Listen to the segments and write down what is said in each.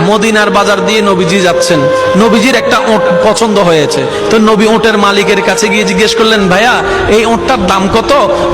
মদিনার বাজার দিয়ে নবীজি যাচ্ছেন, নবীজির একটা ওট পছন্দ হয়েছে, তো নবী ওটের মালিকের কাছে গিয়ে জিজ্ঞেস করলেন, ভাইয়া এই ওটটার দাম কত?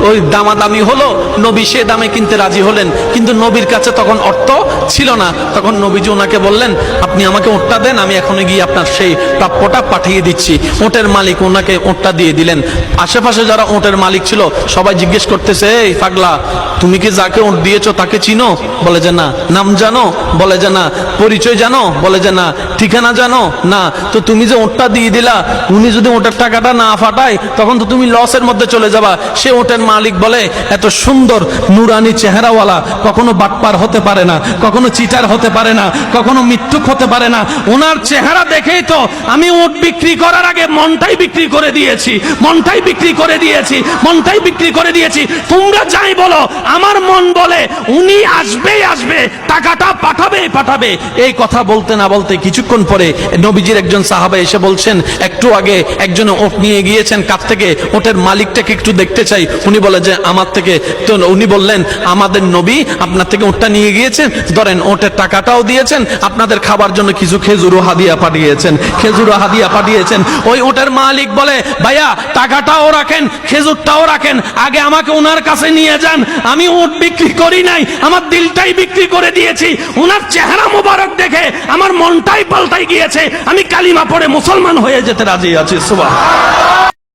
ওই দামাদামি হলো, নবী সে দামে কিনতে রাজি হলেন, কিন্তু নবীর কাছে তখন অর্থ ছিল না। তখন নবীজি ওনাকে বললেন, আপনি আমাকে ওটটা দেন, আমি এখনই গিয়ে আপনার সেই প্রাপ্যটা পাঠিয়ে দিচ্ছি। ওটের মালিক ওনাকে ওটটা দিয়ে দিলেন। আশেপাশে যারা ওটের মালিক ছিল সবাই জিজ্ঞেস করতেছে, এই পাগলা, তুমি কি যাকে ওট দিয়েছো তাকে চিনো? বলে যে না। নাম জানো? বলে যে না। পরিচয় জানো? বলে যে না। ঠিকানা জানো? না। তো তুমি যে ওটটা দিয়ে দিলা, উনি যদি ওটের টাকাটা না ফাটায় তখন তো তুমি লসের মধ্যে চলে যাবা। সে ওটের মালিক বলে, এত সুন্দর নুরানি চেহারাওয়ালা কখনো বাটপার হতে পারে না, কখনো চিটার হতে পারে না, কখনো মিথ্যুক হতে পারে না। ওনার চেহারা দেখেই তো আমি ওট বিক্রি করার আগে মনটাই বিক্রি করে দিয়েছি, মনটাই বিক্রি করে দিয়েছি, মনটাই বিক্রি করে দিয়েছি। তোমরা যাই বলো, আমার মন বলে উনি আসবেই আসবে, টাকাটা পাঠাবে পাঠাবে। এই কথা বলতে না বলতে কিছুক্ষণ পরে নবীজির একজন সাহাবা এসে বলছেন, একটু আগে একজন ওট নিয়ে গিয়েছেন, কাছ থেকে ওটের মালিকটাকে একটু দেখতে চাই। উনি বলে যে আমার থেকে। তো উনি বললেন, আমাদের নবী আপনার থেকে ওটটা নিয়ে গিয়েছেন, ধরেন ওটের টাকাটাও দিয়েছেন, আপনাদের খাবার জন্য কিছু খেজুরও হাদিয়া পাঠিয়েছেন, খেজুরও হাদিয়া পাঠিয়েছেন। ওই ওটের মালিক বলে, ভাইয়া টাকাটাও রাখেন, খেজুরটাও রাখেন, আগে আমাকে ওনার কাছে নিয়ে যান। আমি ওট বিক্রি করি নাই, আমার দিলটাই বিক্রি করে দিয়েছি। ওনার চেহারা মোবারক দেখে আমার মনটাই পাল্টাই গিয়েছে, আমি কালিমা পড়ে মুসলমান হয়ে যেতে রাজি আছি। সুবহানাল্লাহ।